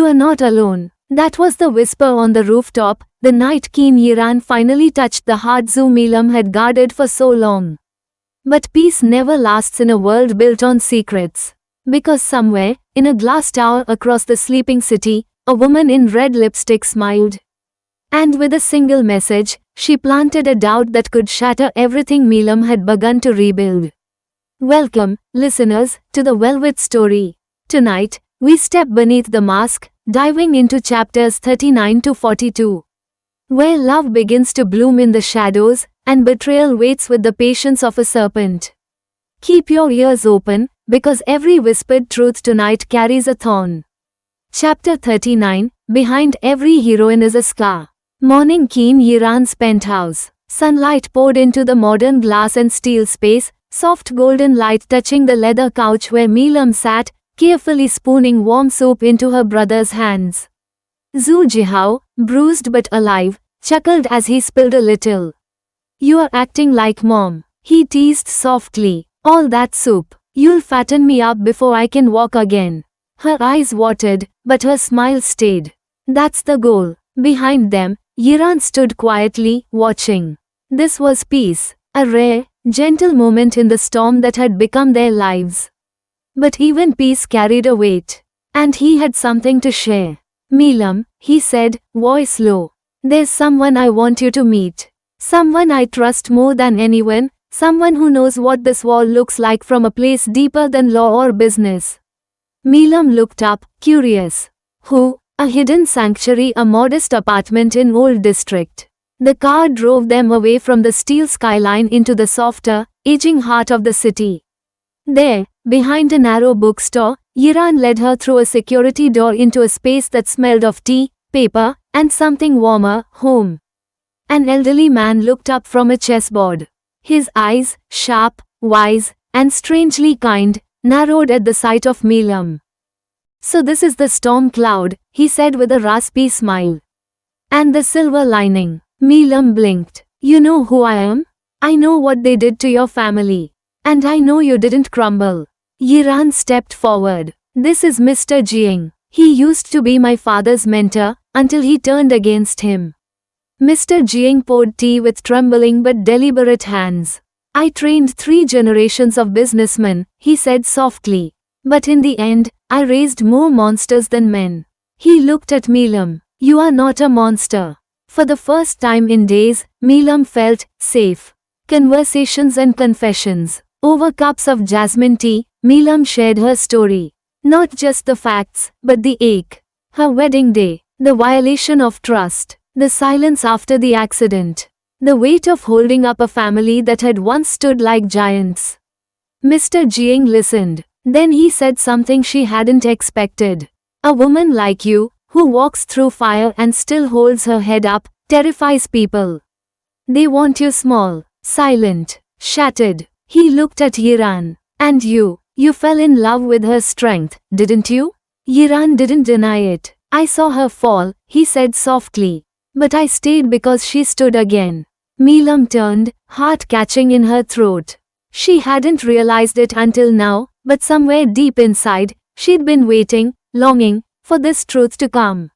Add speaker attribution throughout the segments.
Speaker 1: are not alone. That was the whisper on the rooftop, the night King Yiran finally touched the heart Zhu Milam had guarded for so long. But peace never lasts in a world built on secrets. Because somewhere, in a glass tower across the sleeping city, a woman in red lipstick smiled. And with a single message, she planted a doubt that could shatter everything Milam had begun to rebuild. Welcome, listeners, to the Velvet Story. Tonight, we step beneath the mask, diving into chapters 39 to 42. Where love begins to bloom in the shadows, and betrayal waits with the patience of a serpent. Keep your ears open, because every whispered truth tonight carries a thorn. Chapter 39, Behind every heroine is a scar. Morning King Yiran's penthouse. Sunlight poured into the modern glass and steel space, soft golden light touching the leather couch where Milam sat, carefully spooning warm soup into her brother's hands. Zhu Jihao, bruised but alive, chuckled as he spilled a little. You are acting like mom, he teased softly. All that soup. You'll fatten me up before I can walk again. Her eyes watered, but her smile stayed. That's the goal. Behind them, Yiran stood quietly, watching. This was peace, a rare, gentle moment in the storm that had become their lives. But even peace carried a weight. And he had something to share. Milam, he said, voice low. There's someone I want you to meet. Someone I trust more than anyone, someone who knows what this wall looks like from a place deeper than law or business. Milam looked up, curious. Who? A hidden sanctuary, a modest apartment in Old District. The car drove them away from the steel skyline into the softer, aging heart of the city. There, behind a narrow bookstore, Yiran led her through a security door into a space that smelled of tea, paper, and something warmer, home. An elderly man looked up from a chessboard. His eyes, sharp, wise, and strangely kind, narrowed at the sight of Milam. So this is the storm cloud, he said with a raspy smile. And the silver lining. Milam blinked. You know who I am? I know what they did to your family. And I know you didn't crumble. Yiran stepped forward. This is Mr. Jiang. He used to be my father's mentor, until he turned against him. Mr. Jiang poured tea with trembling but deliberate hands. I trained 3 generations of businessmen, he said softly. But in the end, I raised more monsters than men. He looked at Milam. You are not a monster. For the first time in days, Milam felt safe. Conversations and confessions. Over cups of jasmine tea, Milam shared her story. Not just the facts, but the ache. Her wedding day, the violation of trust, the silence after the accident, the weight of holding up a family that had once stood like giants. Mr. Jiang listened. Then he said something she hadn't expected. A woman like you, who walks through fire and still holds her head up, terrifies people. They want you small, silent, shattered. He looked at Yiran. And you fell in love with her strength, didn't you? Yiran didn't deny it. I saw her fall, he said softly. But I stayed because she stood again. Milam turned, heart catching in her throat. She hadn't realized it until now, but somewhere deep inside, she'd been waiting, longing, for this truth to come.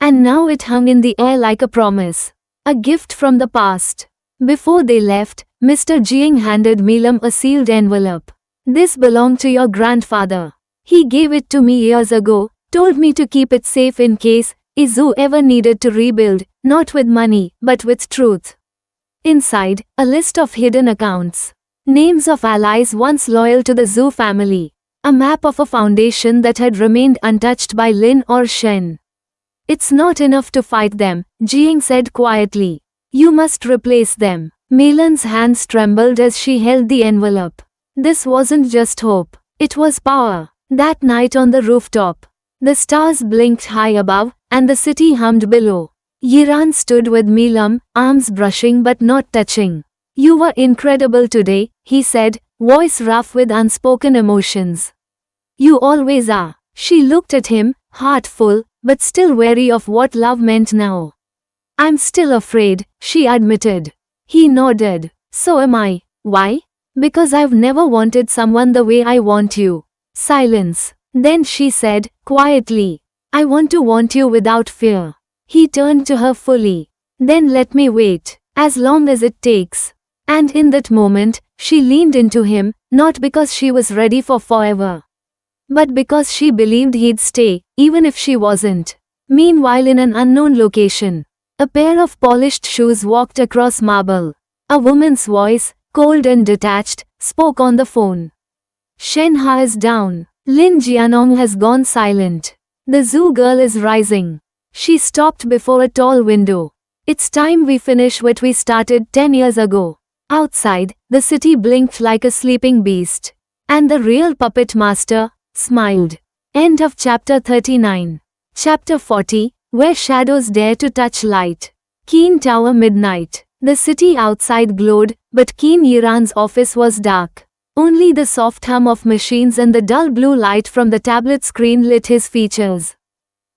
Speaker 1: And now it hung in the air like a promise. A gift from the past. Before they left, Mr. Jiang handed Milam a sealed envelope. This belonged to your grandfather. He gave it to me years ago, told me to keep it safe in case Zhu ever needed to rebuild, not with money, but with truth. Inside, a list of hidden accounts. Names of allies once loyal to the Zhu family. A map of a foundation that had remained untouched by Lin or Shen. It's not enough to fight them, Jiang said quietly. You must replace them. Milan's hands trembled as she held the envelope. This wasn't just hope. It was power. That night on the rooftop. The stars blinked high above, and the city hummed below. Yiran stood with Milam, arms brushing but not touching. You were incredible today, he said, voice rough with unspoken emotions. You always are. She looked at him, heart full, but still wary of what love meant now. I'm still afraid, she admitted. He nodded. So am I. Why? Because I've never wanted someone the way I want you. Silence. Then she said, quietly. I want to want you without fear. He turned to her fully. Then let me wait, as long as it takes. And in that moment, she leaned into him, not because she was ready for forever, but because she believed he'd stay, even if she wasn't. Meanwhile, in an unknown location, a pair of polished shoes walked across marble. A woman's voice, cold and detached, spoke on the phone. Shenhe is down. Lin Jianong has gone silent. The zoo girl is rising. She stopped before a tall window. It's time we finish what we started 10 years ago. Outside, the city blinked like a sleeping beast. And the real puppet master smiled. End of chapter 39. Chapter 40, Where Shadows Dare to Touch Light. Qin Tower midnight. The city outside glowed, but Qin Yiran's office was dark. Only the soft hum of machines and the dull blue light from the tablet screen lit his features.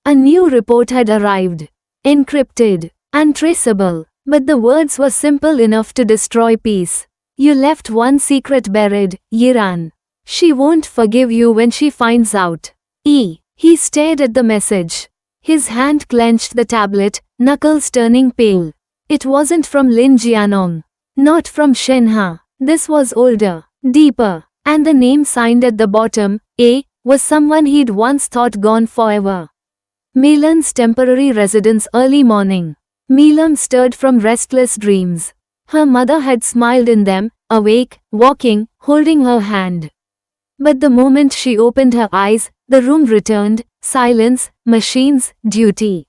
Speaker 1: A new report had arrived. Encrypted. Untraceable. But the words were simple enough to destroy peace. You left one secret buried, Yiran. She won't forgive you when she finds out. He stared at the message. His hand clenched the tablet, knuckles turning pale. It wasn't from Lin Jianong. Not from Shenhe. This was older. Deeper, and the name signed at the bottom, A, was someone he'd once thought gone forever. Melan's temporary residence early morning. Melam stirred from restless dreams. Her mother had smiled in them, awake, walking, holding her hand. But the moment she opened her eyes, the room returned, silence, machines, duty.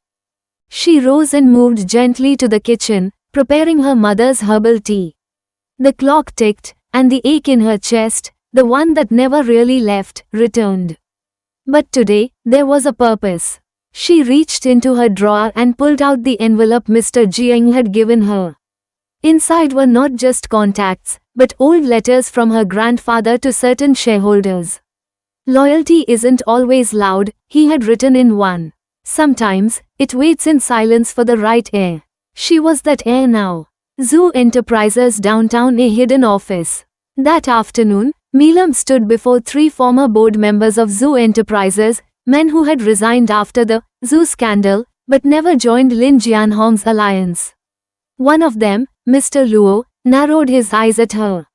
Speaker 1: She rose and moved gently to the kitchen, preparing her mother's herbal tea. The clock ticked, and the ache in her chest, the one that never really left, returned. But today, there was a purpose. She reached into her drawer and pulled out the envelope Mr. Jiang had given her. Inside were not just contacts, but old letters from her grandfather to certain shareholders. Loyalty isn't always loud, he had written in one. Sometimes, it waits in silence for the right heir. She was that heir now. Zoo Enterprises downtown, a hidden office. That afternoon, Melam stood before 3 former board members of Zoo Enterprises, men who had resigned after the Zoo scandal, but never joined Lin Jianhong's alliance. One of them, Mr. Luo, narrowed his eyes at her.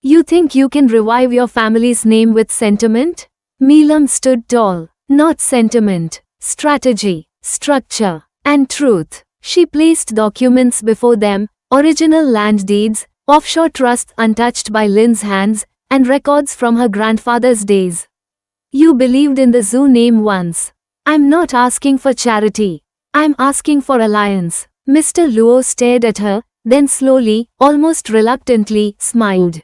Speaker 1: You think you can revive your family's name with sentiment? Melam stood tall. Not sentiment, strategy, structure, and truth. She placed documents before them, original land deeds, offshore trusts untouched by Lin's hands, and records from her grandfather's days. You believed in the zoo name once. I'm not asking for charity. I'm asking for alliance. Mr. Luo stared at her, then slowly, almost reluctantly, smiled.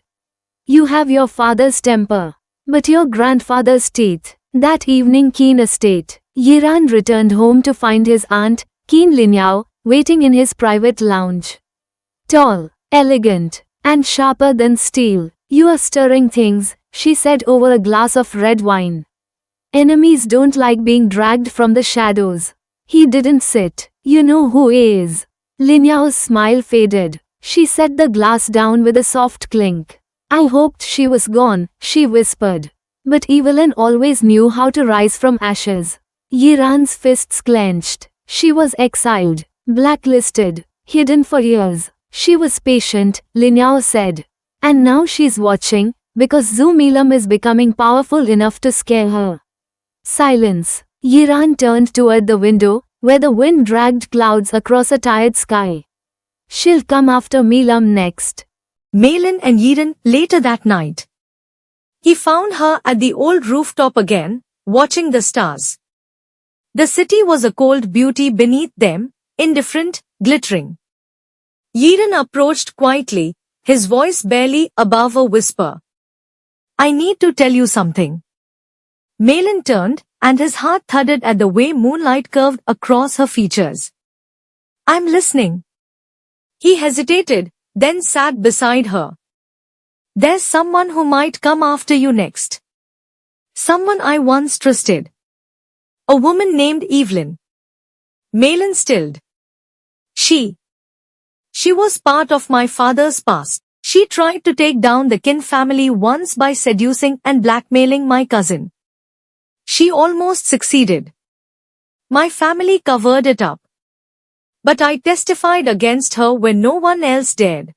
Speaker 1: You have your father's temper. But your grandfather's teeth. That evening, Qin Estate. Yiran returned home to find his aunt, Qin Linyao, waiting in his private lounge. Tall, elegant, and sharper than steel. You are stirring things, she said over a glass of red wine. Enemies don't like being dragged from the shadows. He didn't sit. You know who he is. Linyao's smile faded. She set the glass down with a soft clink. I hoped she was gone, she whispered. But Evelyn always knew how to rise from ashes. Yiran's fists clenched. She was exiled, blacklisted, hidden for years. She was patient, Linyao said. And now she's watching, because Zhu Melam is becoming powerful enough to scare her. Silence. Yiran turned toward the window, where the wind dragged clouds across a tired sky. She'll come after Melam next.
Speaker 2: Melan and Yiran later that night. He found her at the old rooftop again, watching the stars. The city was a cold beauty beneath them, indifferent, glittering. Yiran approached quietly, his voice barely above a whisper. I need to tell you something. Melan turned, and his heart thudded at the way moonlight curved across her features. I'm listening. He hesitated, then sat beside her. There's someone who might come after you next. Someone I once trusted. A woman named Evelyn. Melan stilled. She was part of my father's past. She tried to take down the Qin family once by seducing and blackmailing my cousin. She almost succeeded. My family covered it up. But I testified against her when no one else dared.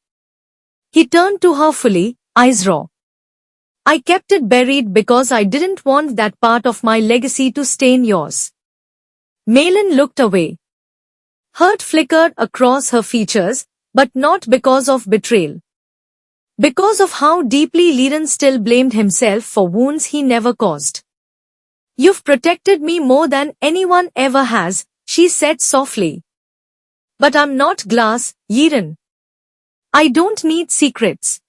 Speaker 2: He turned to her fully, eyes raw. I kept it buried because I didn't want that part of my legacy to stain yours. Malin looked away. Hurt flickered across her features, but not because of betrayal. Because of how deeply Liran still blamed himself for wounds he never caused. You've protected me more than anyone ever has, she said softly. But I'm not glass, Yiran. I don't need secrets.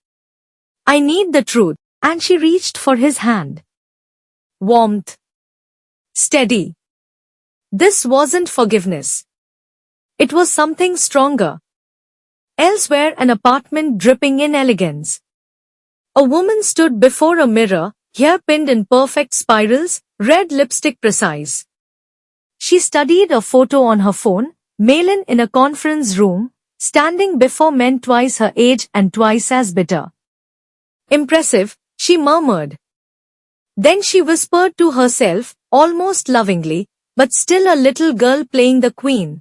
Speaker 2: I need the truth, and she reached for his hand. Warmth. Steady. This wasn't forgiveness. It was something stronger. Elsewhere, an apartment dripping in elegance. A woman stood before a mirror, hair pinned in perfect spirals, red lipstick precise. She studied a photo on her phone, Malin in a conference room, standing before men twice her age and twice as bitter. Impressive, she murmured. Then she whispered to herself, almost lovingly, but still a little girl playing the queen.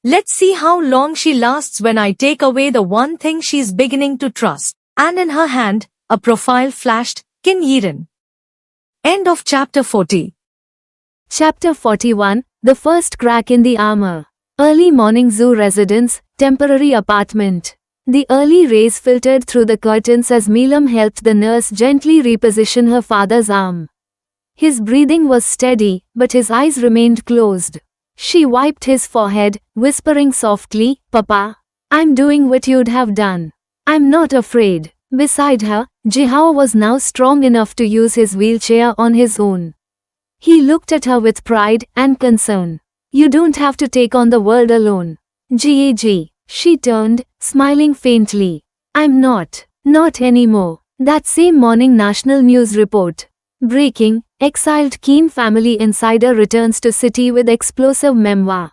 Speaker 2: Let's see how long she lasts when I take away the one thing she's beginning to trust. And in her hand, a profile flashed, Qin Yiran. End of chapter 40.
Speaker 1: Chapter 41, The First Crack in the Armor. Early morning zoo residence, temporary apartment. The early rays filtered through the curtains as Milam helped the nurse gently reposition her father's arm. His breathing was steady, but his eyes remained closed. She wiped his forehead, whispering softly, Papa, I'm doing what you'd have done. I'm not afraid. Beside her, Jihao was now strong enough to use his wheelchair on his own. He looked at her with pride and concern. You don't have to take on the world alone. Gag. She turned, smiling faintly. I'm not. Not anymore. That same morning national news report. Breaking, exiled Qin family insider returns to city with explosive memoir.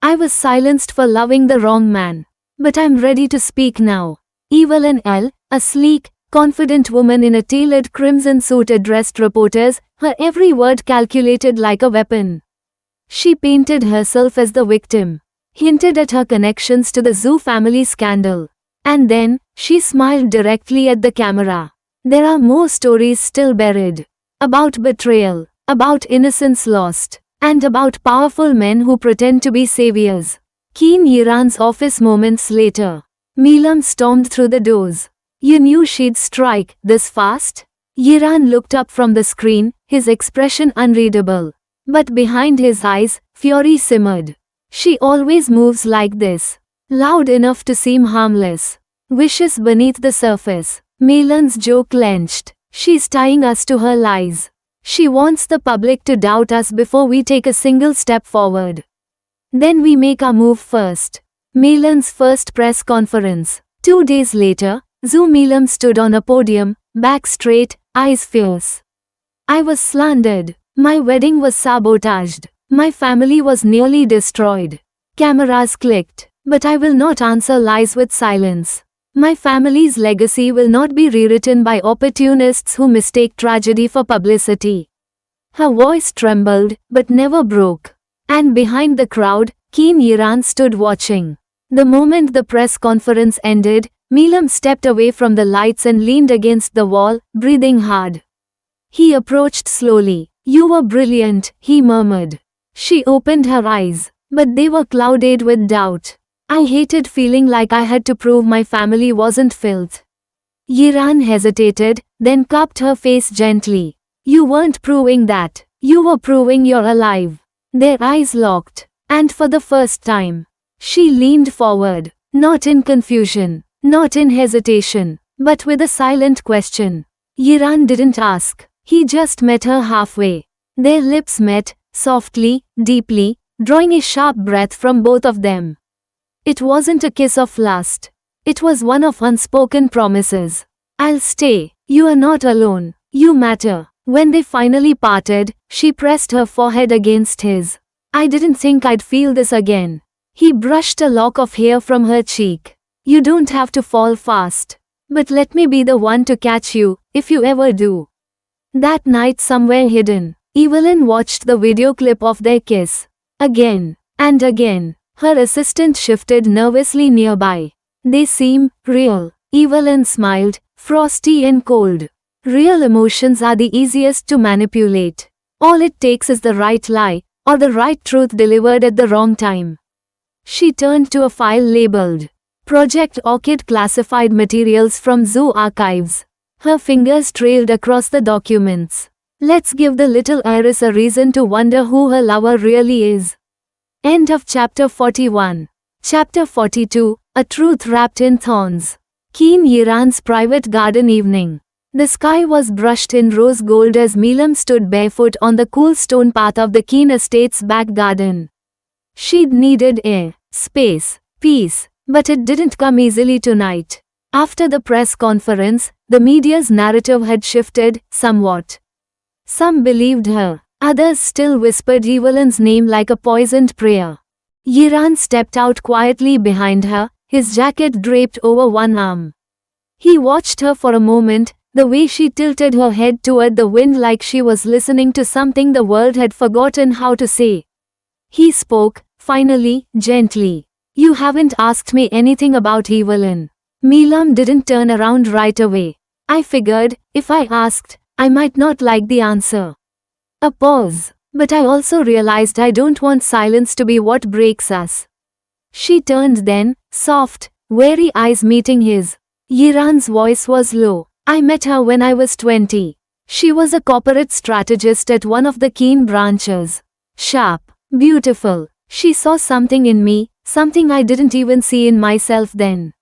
Speaker 1: I was silenced for loving the wrong man. But I'm ready to speak now. Evelyn L., a sleek, confident woman in a tailored crimson suit addressed reporters, her every word calculated like a weapon. She painted herself as the victim, hinted at her connections to the Zhu family scandal. And then, she smiled directly at the camera. There are more stories still buried. About betrayal, about innocence lost, and about powerful men who pretend to be saviors. Qin Yiran's office moments later. Milam stormed through the doors. You knew she'd strike this fast? Yiran looked up from the screen, his expression unreadable. But behind his eyes, fury simmered. She always moves like this. Loud enough to seem harmless. Vicious beneath the surface. Milan's jaw clenched. She's tying us to her lies. She wants the public to doubt us before we take a single step forward. Then we make our move first. Milan's first press conference. 2 days later, Zhu Milam stood on a podium, back straight, eyes fierce. I was slandered. My wedding was sabotaged. My family was nearly destroyed. Cameras clicked. But I will not answer lies with silence. My family's legacy will not be rewritten by opportunists who mistake tragedy for publicity. Her voice trembled, but never broke. And behind the crowd, Qin Yiran stood watching. The moment the press conference ended, Milam stepped away from the lights and leaned against the wall, breathing hard. He approached slowly. You were brilliant, he murmured. She opened her eyes, but they were clouded with doubt. I hated feeling like I had to prove my family wasn't filth. Yiran hesitated, then cupped her face gently. You weren't proving that. You were proving you're alive. Their eyes locked, and for the first time, she leaned forward, not in confusion, not in hesitation, but with a silent question. Yiran didn't ask. He just met her halfway. Their lips met, softly, deeply, drawing a sharp breath from both of them. It wasn't a kiss of lust. It was one of unspoken promises. I'll stay. You are not alone. You matter. When they finally parted, she pressed her forehead against his. I didn't think I'd feel this again. He brushed a lock of hair from her cheek. You don't have to fall fast. But let me be the one to catch you, if you ever do. That night somewhere hidden, Evelyn watched the video clip of their kiss. Again and again. Her assistant shifted nervously nearby. They seem real. Evelyn smiled, frosty and cold. Real emotions are the easiest to manipulate. All it takes is the right lie, or the right truth delivered at the wrong time. She turned to a file labeled Project Orchid Classified Materials from Zoo Archives. Her fingers trailed across the documents. Let's give the little Iris a reason to wonder who her lover really is. End of chapter 41. Chapter 42, A Truth Wrapped in Thorns. Keen Yiran's private garden evening. The sky was brushed in rose gold as Milam stood barefoot on the cool stone path of the Keen estate's back garden. She'd needed air, space, peace, but it didn't come easily tonight. After the press conference, the media's narrative had shifted somewhat. Some believed her, others still whispered Evelyn's name like a poisoned prayer. Yiran stepped out quietly behind her, his jacket draped over one arm. He watched her for a moment, the way she tilted her head toward the wind like she was listening to something the world had forgotten how to say. He spoke, finally, gently. You haven't asked me anything about Evelyn. Milam didn't turn around right away. I figured, if I asked, I might not like the answer. A pause. But I also realized I don't want silence to be what breaks us. She turned then, soft, wary eyes meeting his. Yiran's voice was low. I met her when I was 20. She was a corporate strategist at one of the Keen branches. Sharp, beautiful. She saw something in me, something I didn't even see in myself then.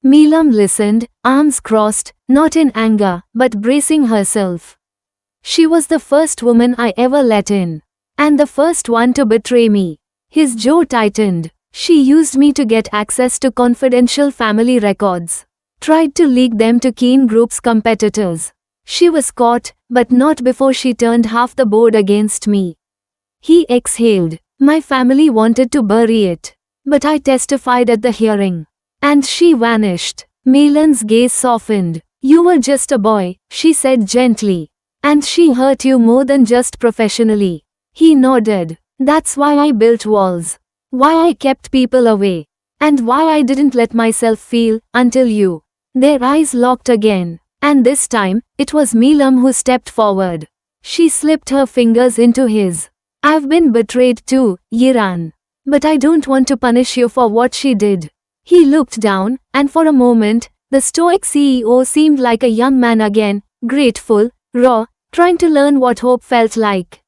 Speaker 1: Milam listened, arms crossed, not in anger, but bracing herself. She was the first woman I ever let in. And the first one to betray me. His jaw tightened. She used me to get access to confidential family records. Tried to leak them to Keen Group's competitors. She was caught, but not before she turned half the board against me. He exhaled. My family wanted to bury it. But I testified at the hearing. And she vanished. Milan's gaze softened. You were just a boy, she said gently. And she hurt you more than just professionally. He nodded. That's why I built walls. Why I kept people away. And why I didn't let myself feel, until you. Their eyes locked again. And this time, it was Milam who stepped forward. She slipped her fingers into his. I've been betrayed too, Yiran. But I don't want to punish you for what she did. He looked down, and for a moment, the stoic CEO seemed like a young man again, grateful, raw, trying to learn what hope felt like.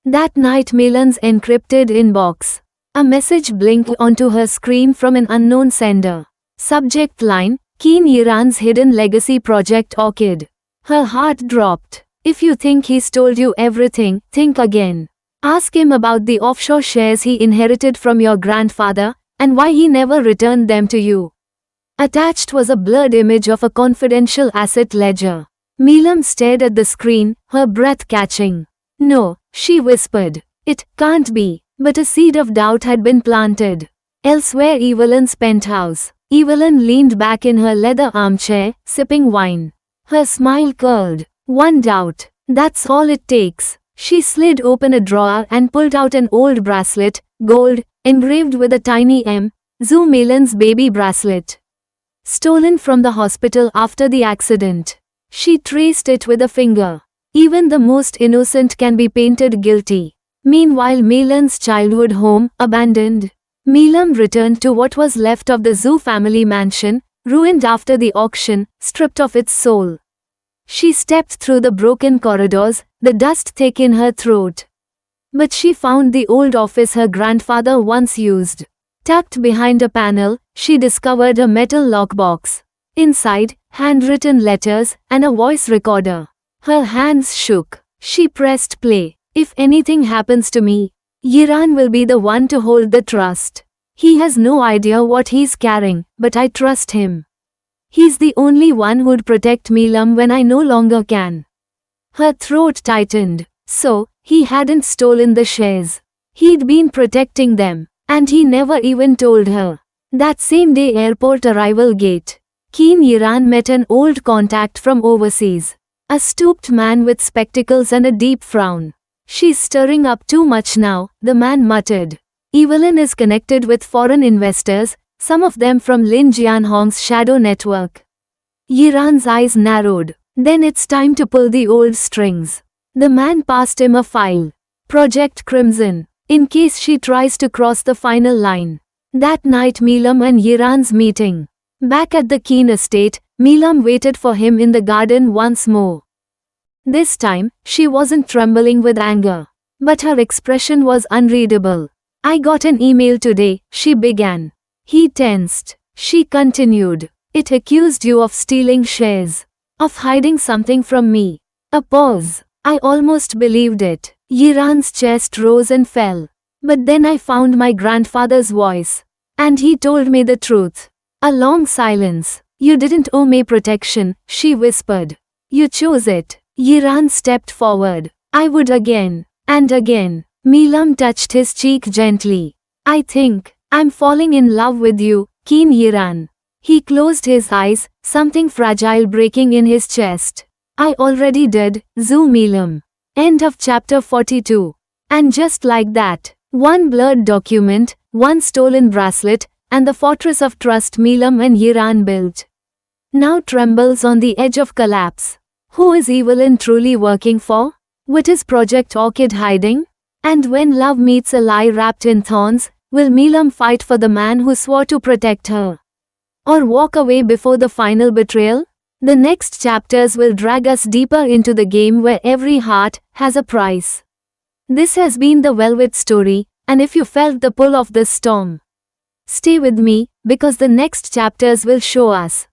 Speaker 1: That night Milan's encrypted inbox. A message blinked onto her screen from an unknown sender. Subject line, Keen Yiran's hidden legacy Project Orchid. Her heart dropped. If you think he's told you everything, think again. Ask him about the offshore shares he inherited from your grandfather, and why he never returned them to you. Attached was a blurred image of a confidential asset ledger. Milam stared at the screen, her breath catching. No, she whispered. It can't be. But a seed of doubt had been planted. Elsewhere Evelyn's penthouse. Evelyn leaned back in her leather armchair, sipping wine. Her smile curled. One doubt. That's all it takes. She slid open a drawer and pulled out an old bracelet, gold, engraved with a tiny M, Zoo Milan's baby bracelet. Stolen from the hospital after the accident. She traced it with a finger. Even the most innocent can be painted guilty. Meanwhile Milan's childhood home, abandoned. Milam returned to what was left of the Zoo family mansion, ruined after the auction, stripped of its soul. She stepped through the broken corridors, the dust thick in her throat. But she found the old office her grandfather once used. Tucked behind a panel, she discovered a metal lockbox. Inside, handwritten letters, and a voice recorder. Her hands shook. She pressed play. If anything happens to me, Yiran will be the one to hold the trust. He has no idea what he's carrying, but I trust him. He's the only one who'd protect Milam when I no longer can. Her throat tightened. So, he hadn't stolen the shares. He'd been protecting them, and he never even told her. That same day airport arrival gate. Keen Yiran met an old contact from overseas. A stooped man with spectacles and a deep frown. She's stirring up too much now, the man muttered. Evelyn is connected with foreign investors, some of them from Lin Jianhong's shadow network. Yiran's eyes narrowed. Then it's time to pull the old strings. The man passed him a file. Project Crimson. In case she tries to cross the final line. That night Milam and Yiran's meeting. Back at the Keen estate, Milam waited for him in the garden once more. This time, she wasn't trembling with anger. But her expression was unreadable. I got an email today, she began. He tensed. She continued. It accused you of stealing shares. Of hiding something from me. A pause. I almost believed it. Yiran's chest rose and fell. But then I found my grandfather's voice. And he told me the truth. A long silence. You didn't owe me protection, she whispered. You chose it. Yiran stepped forward. I would again. And again. Milam touched his cheek gently. I think, I'm falling in love with you, Keen Yiran. He closed his eyes, something fragile breaking in his chest. I already did, Zhu Milam. End of chapter 42. And just like that, one blurred document, one stolen bracelet, and the fortress of trust Milam and Yiran built, now trembles on the edge of collapse. Who is Evelyn truly working for? What is Project Orchid hiding? And when love meets a lie wrapped in thorns, will Milam fight for the man who swore to protect her? Or walk away before the final betrayal? The next chapters will drag us deeper into the game where every heart has a price. This has been the Velvet Story, and if you felt the pull of this storm, stay with me, because the next chapters will show us